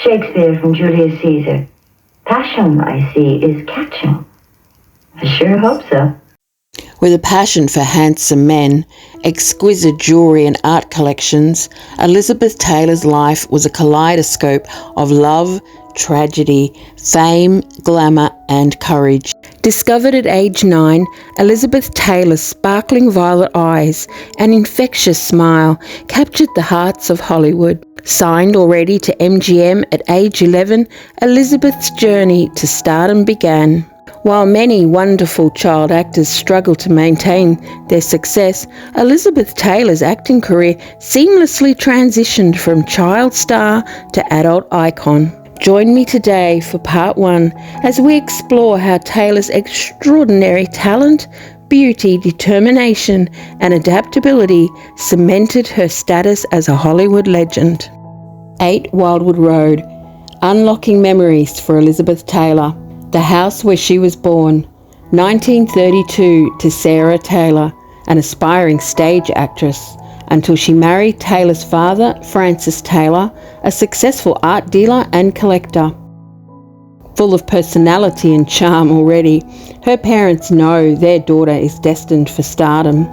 Shakespeare from Julius Caesar. Passion, I see, is catching. I sure hope so. With a passion for handsome men, exquisite jewellery and art collections, Elizabeth Taylor's life was a kaleidoscope of love, tragedy, fame, glamour and courage. Discovered at age 9, Elizabeth Taylor's sparkling violet eyes and infectious smile captured the hearts of Hollywood. Signed already to MGM at age 11, Elizabeth's journey to stardom began. While many wonderful child actors struggle to maintain their success, Elizabeth Taylor's acting career seamlessly transitioned from child star to adult icon. Join me today for part 1 as we explore how Taylor's extraordinary talent, beauty, determination and adaptability cemented her status as a Hollywood legend. 8 Wildwood Road, unlocking memories for Elizabeth Taylor. The house where she was born, 1932, to Sarah Taylor, an aspiring stage actress, until she married Taylor's father, Francis Taylor, a successful art dealer and collector. Full of personality and charm already, her parents know their daughter is destined for stardom.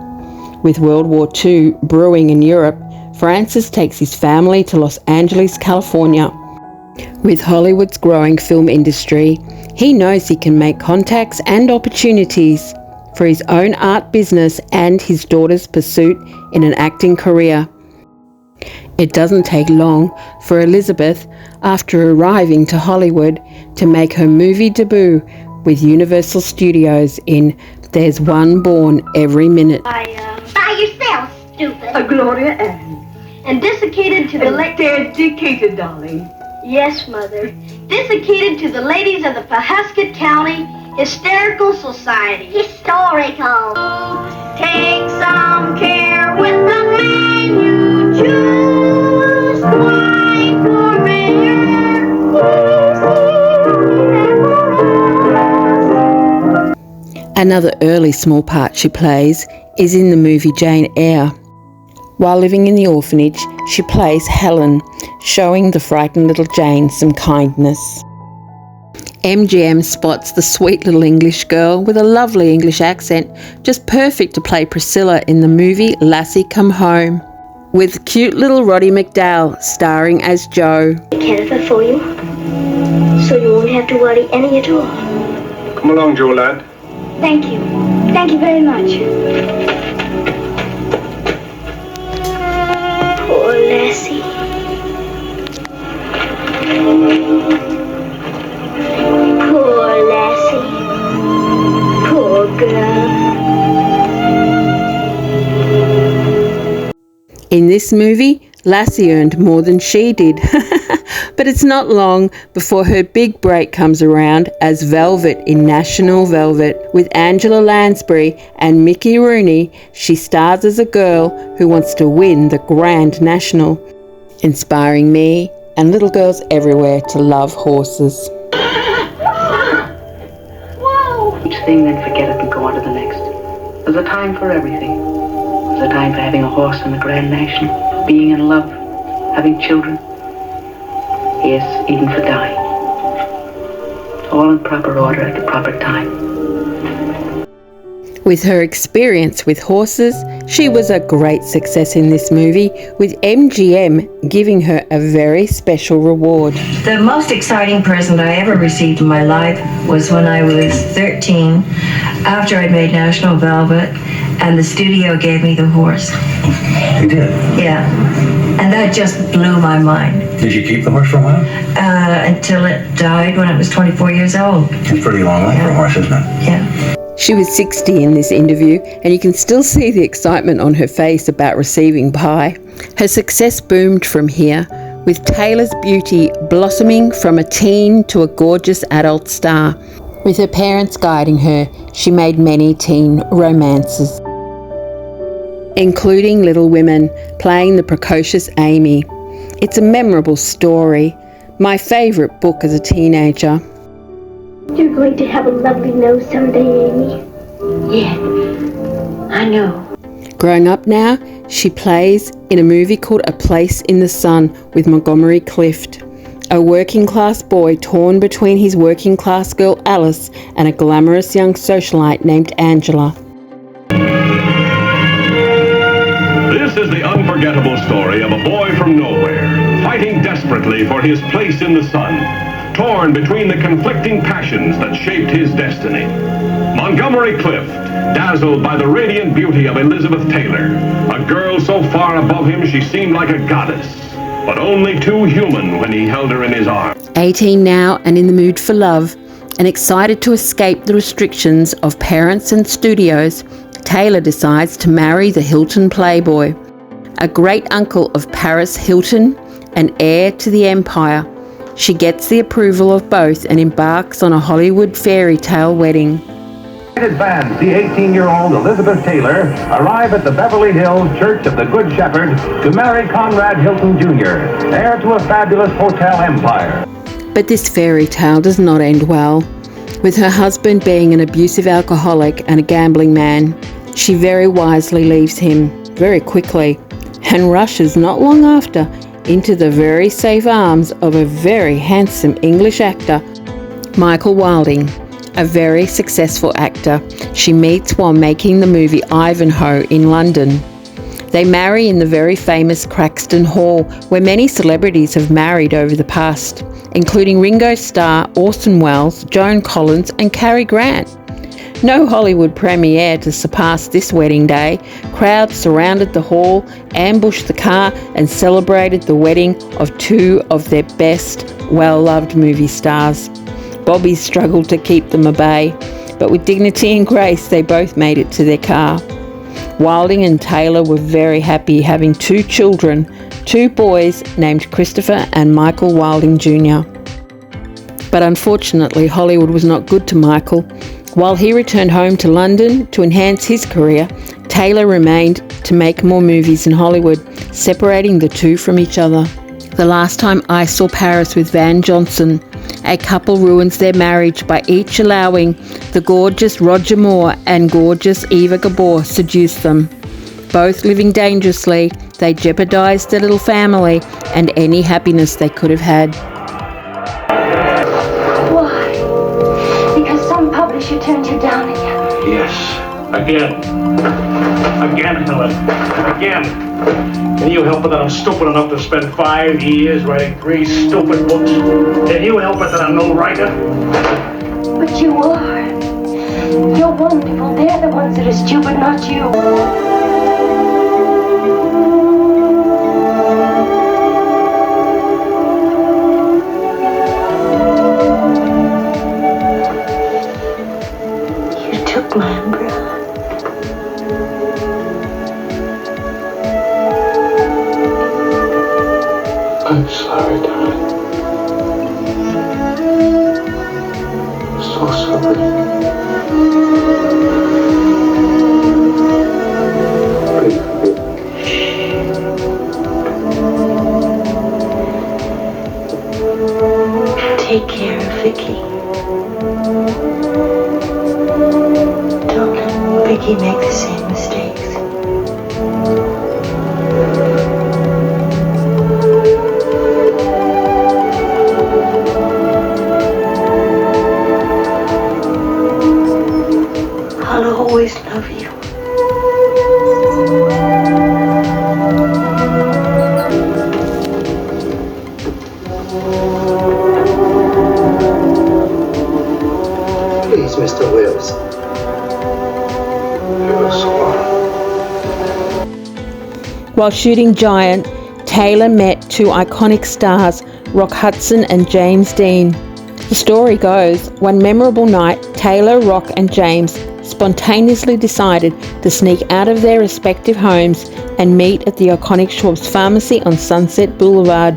With World War II brewing in Europe, Francis takes his family to Los Angeles, California. With Hollywood's growing film industry, he knows he can make contacts and opportunities for his own art business and his daughter's pursuit in an acting career. It doesn't take long for Elizabeth, after arriving to Hollywood, to make her movie debut with Universal Studios in There's One Born Every Minute. By yourself, stupid. Gloria Ann. And desiccated to the Dedicated, darling. Yes, Mother. Desiccated to the ladies of the Pawhuska County Hysterical Society. Historical. Take some care with the man you choose. Why for mayor? Another early small part she plays is in the movie Jane Eyre. While living in the orphanage, she plays Helen, showing the frightened little Jane some kindness. MGM spots the sweet little English girl with a lovely English accent, just perfect to play Priscilla in the movie Lassie Come Home, with cute little Roddy McDowall starring as Joe. Canada for you, so you won't have to worry any at all. Come along, Joe, lad. Thank you. Thank you very much. Poor Lassie. Poor Lassie. Poor girl. In this movie, Lassie earned more than she did. But it's not long before her big break comes around as Velvet in National Velvet. With Angela Lansbury and Mickey Rooney, she stars as a girl who wants to win the Grand National, inspiring me and little girls everywhere to love horses. Whoa! Each thing, then forget it and go on to the next. There's a time for everything. There's a time for having a horse in the Grand National, being in love, having children. Yes, even for dying. All in proper order at the proper time. With her experience with horses, she was a great success in this movie, with MGM giving her a very special reward. The most exciting present I ever received in my life was when I was 13, after I'd made National Velvet, and the studio gave me the horse. They did? Yeah. And that just blew my mind. Did you keep the horse for a while? Until it died when it was 24 years old. It's a pretty long life for a horse, isn't it? Yeah. She was 60 in this interview, and you can still see the excitement on her face about receiving Pie. Her success boomed from here, with Taylor's beauty blossoming from a teen to a gorgeous adult star. With her parents guiding her, she made many teen romances, including Little Women, playing the precocious Amy. It's a memorable story, my favourite book as a teenager. You're going to have a lovely nose someday, Amy. Yeah, I know. Growing up now, she plays in a movie called A Place in the Sun with Montgomery Clift. a working class boy torn between his working class girl Alice and a glamorous young socialite named Angela. This is the unforgettable story of a boy from nowhere, fighting desperately for his place in the sun, torn between the conflicting passions that shaped his destiny. Montgomery Clift, dazzled by the radiant beauty of Elizabeth Taylor, a girl so far above him she seemed like a goddess, but only too human when he held her in his arms. 18 now and in the mood for love, and excited to escape the restrictions of parents and studios, Taylor decides to marry the Hilton playboy, a great uncle of Paris Hilton and heir to the empire. She gets the approval of both and embarks on a Hollywood fairy tale wedding. Bands, the 18-year-old Elizabeth Taylor, arrive at the Beverly Hills Church of the Good Shepherd to marry Conrad Hilton Jr., heir to a fabulous hotel empire. But this fairy tale does not end well. With her husband being an abusive alcoholic and a gambling man, she very wisely leaves him very quickly and rushes not long after into the very safe arms of a very handsome English actor, Michael Wilding, a very successful actor she meets while making the movie Ivanhoe in London. They marry in the very famous Craxton Hall, where many celebrities have married over the past, including Ringo Starr, Orson Welles, Joan Collins and Cary Grant. No Hollywood premiere to surpass this wedding day. Crowds surrounded the hall, ambushed the car and celebrated the wedding of two of their best, well-loved movie stars. Bobby struggled to keep them at bay, but with dignity and grace they both made it to their car. Wilding and Taylor were very happy having two children, two boys named Christopher and Michael Wilding Jr. But unfortunately, Hollywood was not good to Michael. While he returned home to London to enhance his career, Taylor remained to make more movies in Hollywood, separating the two from each other. The last time I saw Paris with Van Johnson, a couple ruins their marriage by each allowing the gorgeous Roger Moore and gorgeous Eva Gabor seduce them. Both living dangerously, they jeopardized their little family and any happiness they could have had. Why? Because some publisher turned you down again. Yes. Again, Helen. Again. Can you help it that I'm stupid enough to spend 5 years writing 3 stupid books? Can you help it that I'm no writer? But you are. You're wonderful. They're the ones that are stupid, not you. My umbrella. I'm sorry, darling. I'm so sorry. Take care of Vicky. Vicky make the same mistakes. I'll always love you. Please, Mr. Wills. While shooting Giant, Taylor met two iconic stars, Rock Hudson and James Dean. The story goes, one memorable night, Taylor, Rock and James spontaneously decided to sneak out of their respective homes and meet at the iconic Schwab's Pharmacy on Sunset Boulevard.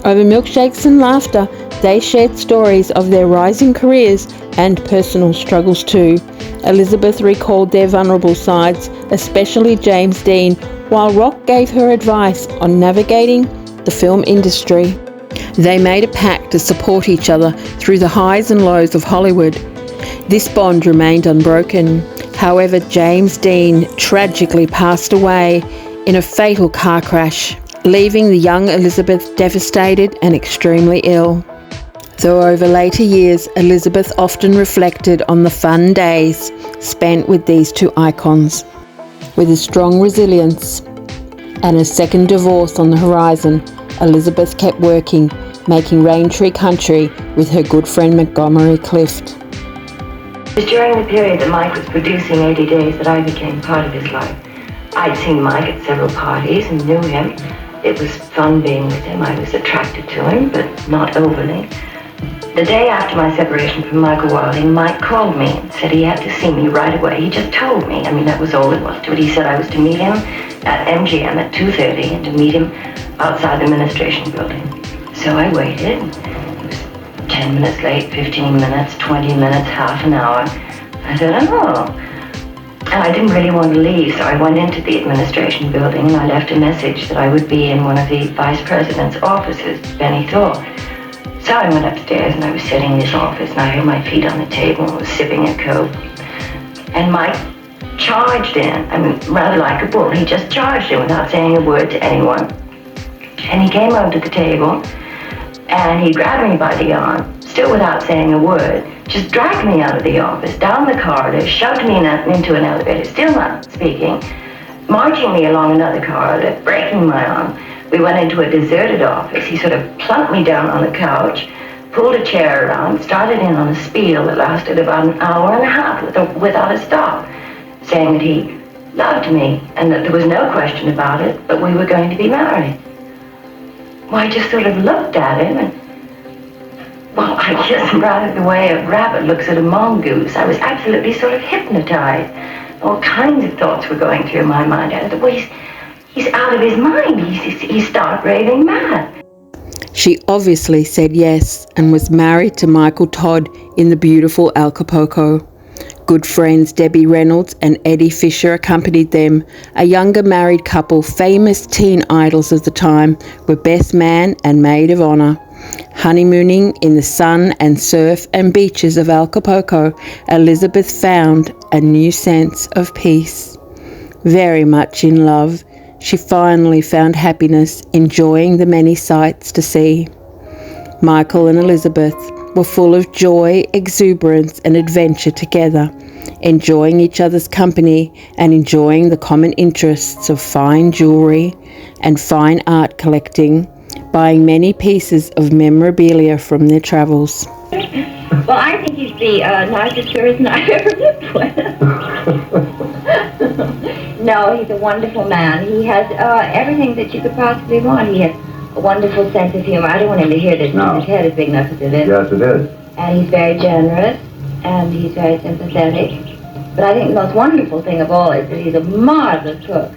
Over milkshakes and laughter, they shared stories of their rising careers and personal struggles too. Elizabeth recalled their vulnerable sides, especially James Dean, while Rock gave her advice on navigating the film industry. They made a pact to support each other through the highs and lows of Hollywood. This bond remained unbroken. However, James Dean tragically passed away in a fatal car crash. leaving the young Elizabeth devastated and extremely ill. Though over later years, Elizabeth often reflected on the fun days spent with these two icons. With a strong resilience and a second divorce on the horizon, Elizabeth kept working, making Raintree country with her good friend Montgomery Clift. It was during the period that Mike was producing 80 Days that I became part of his life. I'd seen Mike at several parties and knew him. It was fun being with him. I was attracted to him, but not overly. The day after my separation from Michael Wilding, Mike called me and said he had to see me right away. He just told me. I mean, that was all it was to it. He said I was to meet him at MGM at 2:30 and to meet him outside the administration building. So I waited. It was 10 minutes late, 15 minutes, 20 minutes, half an hour. I thought, oh. And I didn't really want to leave, so I went into the administration building and I left a message that I would be in one of the vice president's offices, Benny Thorpe. So I went upstairs and I was sitting in his office and I had my feet on the table and was sipping a Coke. And Mike charged in, I mean, rather like a bull. He just charged in without saying a word to anyone. And he came over to the table and he grabbed me by the arm, still without saying a word, just dragged me out of the office, down the corridor, shoved me into an elevator, still not speaking, marching me along another corridor, breaking my arm. We went into a deserted office. He sort of plunked me down on the couch, pulled a chair around, started in on a spiel that lasted about an hour and a half without a stop, saying that he loved me and that there was no question about it, but we were going to be married. Well, I just sort of looked at him and, well, I guess rather the way a rabbit looks at a mongoose, I was absolutely sort of hypnotized. All kinds of thoughts were going through my mind. I thought, well, he's out of his mind. He's stark raving mad. She obviously said yes and was married to Michael Todd in the beautiful Acapulco. Good friends Debbie Reynolds and Eddie Fisher accompanied them. A younger married couple, famous teen idols of the time, were best man and maid of honor. Honeymooning in the sun and surf and beaches of Acapulco, Elizabeth found a new sense of peace. Very much in love, she finally found happiness enjoying the many sights to see. Michael and Elizabeth were full of joy, exuberance and adventure together, enjoying each other's company and enjoying the common interests of fine jewellery and fine art collecting, buying many pieces of memorabilia from their travels. Well, I think he's the nicest person I've ever lived with. No, he's a wonderful man. He has everything that you could possibly want. He has a wonderful sense of humor. I don't want him to hear this because his head is big enough as it is. Yes, it is. And he's very generous, and he's very sympathetic. But I think the most wonderful thing of all is that he's a marvelous cook.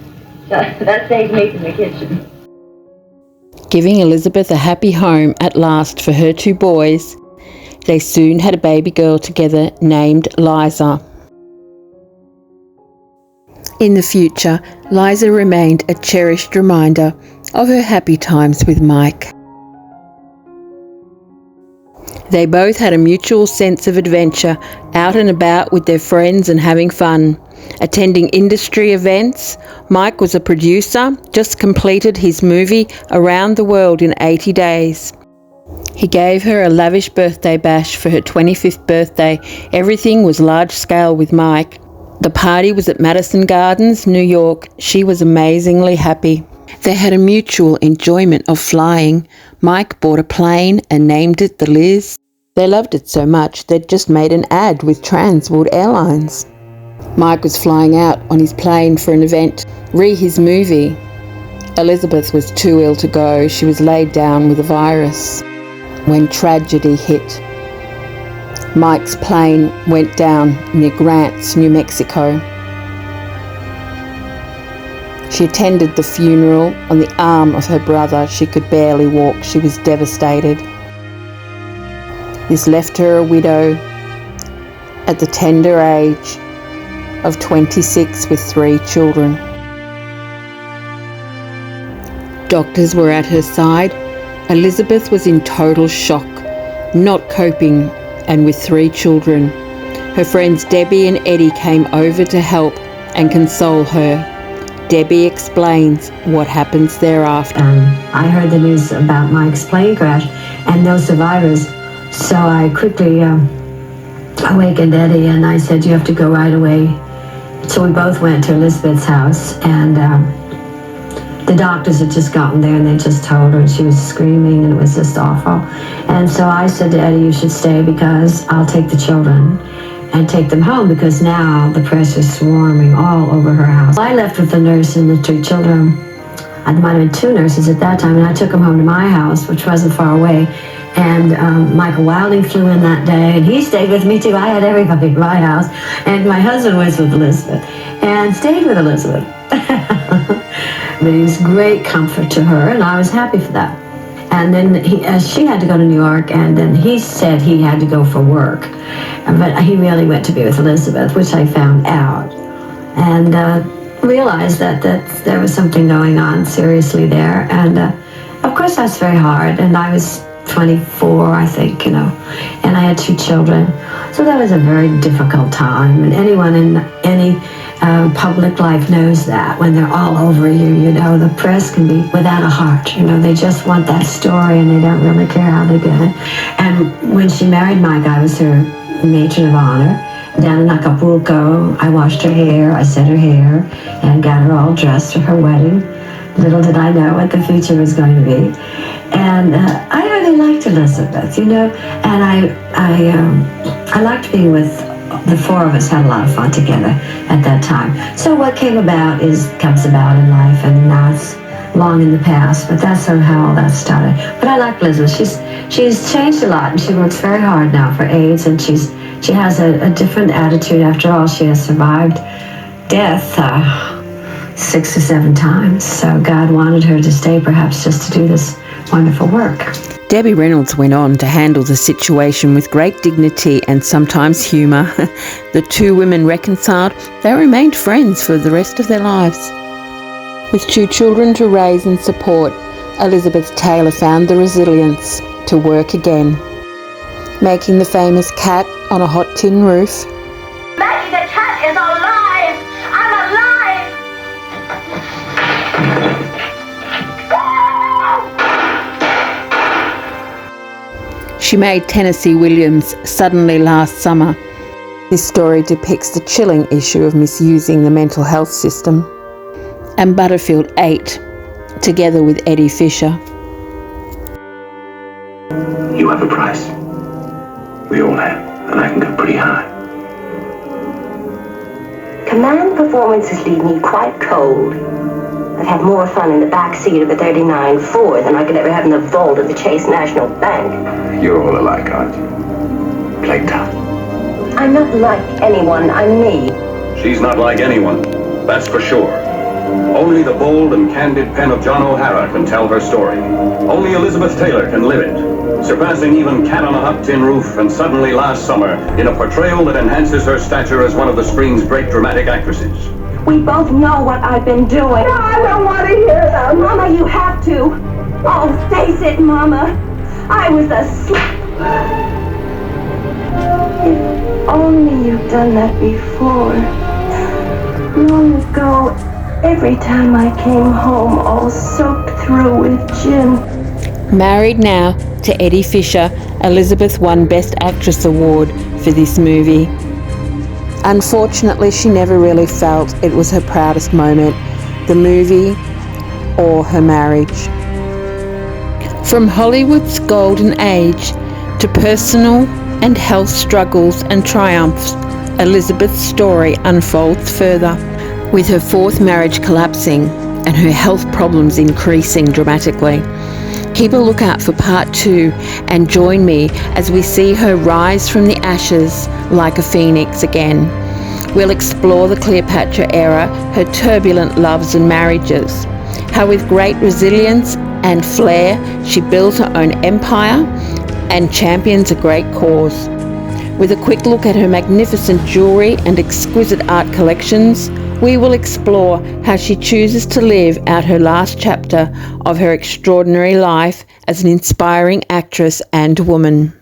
So that saves me from the kitchen. Giving Elizabeth a happy home at last for her two boys, they soon had a baby girl together named Liza. In the future, Liza remained a cherished reminder of her happy times with Mike. They both had a mutual sense of adventure, out and about with their friends and having fun. Attending industry events, Mike was a producer, just completed his movie Around the World in 80 Days. He gave her a lavish birthday bash for her 25th birthday. Everything was large scale with Mike. The party was at Madison Gardens, New York. She was amazingly happy. They had a mutual enjoyment of flying. Mike bought a plane and named it the Liz. They loved it so much they'd just made an ad with Transworld Airlines. Mike was flying out on his plane for an event, his movie. Elizabeth was too ill to go. She was laid down with a virus. When tragedy hit, Mike's plane went down near Grants, New Mexico. She attended the funeral on the arm of her brother. She could barely walk. She was devastated. This left her a widow at the tender age of 26 with 3 children. Doctors were at her side. Elizabeth was in total shock, not coping, and with 3 children. Her friends Debbie and Eddie came over to help and console her. Debbie explains what happens thereafter. I heard the news about Mike's plane crash and no survivors, so I quickly awakened Eddie and I said, you have to go right away. So we both went to Elizabeth's house, and the doctors had just gotten there and they just told her, and she was screaming and it was just awful. And so I said to Eddie, you should stay because I'll take the children and take them home, because now the press is swarming all over her house. I left with the nurse and the 2 children. I might have been 2 nurses at that time, and I took them home to my house, which wasn't far away. And Michael Wilding flew in that day, and he stayed with me too. I had everybody at my house, and my husband was with Elizabeth and stayed with Elizabeth. But he was great comfort to her, and I was happy for that. And then she had to go to New York, and then he said he had to go for work. But he really went to be with Elizabeth, which I found out. And realized that there was something going on seriously there. And of course that's very hard. And I was 24, I think, and I had 2 children. So that was a very difficult time. And anyone in any public life knows that when they're all over you, the press can be without a heart. They just want that story and they don't really care how they get it. And when she married Mike, I was her matron of honor. Down in Acapulco, I washed her hair, I set her hair, and got her all dressed for her wedding. Little did I know what the future was going to be. And I really liked Elizabeth, and I liked being with the 4 of us. Had a lot of fun together at that time. So what comes about in life, and now it's long in the past, but that's how all that started. But I like Elizabeth. She's changed a lot, and she works very hard now for AIDS, and she has a different attitude. After all, she has survived death 6 or 7 times. So God wanted her to stay, perhaps just to do this wonderful work. Debbie Reynolds went on to handle the situation with great dignity and sometimes humour. The 2 women reconciled. They remained friends for the rest of their lives. With 2 children to raise and support, Elizabeth Taylor found the resilience to work again, making the famous cat on a hot tin roof. Maggie, the cat is alive! I'm alive! She made Tennessee Williams Suddenly last summer. This story depicts the chilling issue of misusing the mental health system. And Butterfield 8, together with Eddie Fisher. You have a price. We all have, and I can go pretty high. Command performances leave me quite cold. I've had more fun in the back seat of a 39 Ford than I could ever have in the vault of the Chase National Bank. You're all alike, aren't you? Play tough. I'm not like anyone, I'm me. She's not like anyone, that's for sure. Only the bold and candid pen of John O'Hara can tell her story. Only Elizabeth Taylor can live it, surpassing even Cat on a Hot Tin Roof and Suddenly Last Summer in a portrayal that enhances her stature as one of the screen's great dramatic actresses. We both know what I've been doing. No, I don't want to hear that. Mama, you have to. Oh, face it, Mama. I was asleep. If only you'd done that before. Long ago, every time I came home all soaked through with gin. Married now to Eddie Fisher, Elizabeth won Best Actress Award for this movie. Unfortunately, she never really felt it was her proudest moment, the movie or her marriage. From Hollywood's golden age to personal and health struggles and triumphs, Elizabeth's story unfolds further, with her 4th marriage collapsing and her health problems increasing dramatically. Keep a lookout for part 2 and join me as we see her rise from the ashes like a phoenix again. We'll explore the Cleopatra era, her turbulent loves and marriages, how with great resilience and flair she builds her own empire and champions a great cause. With a quick look at her magnificent jewellery and exquisite art collections, we will explore how she chooses to live out her last chapter of her extraordinary life as an inspiring actress and woman.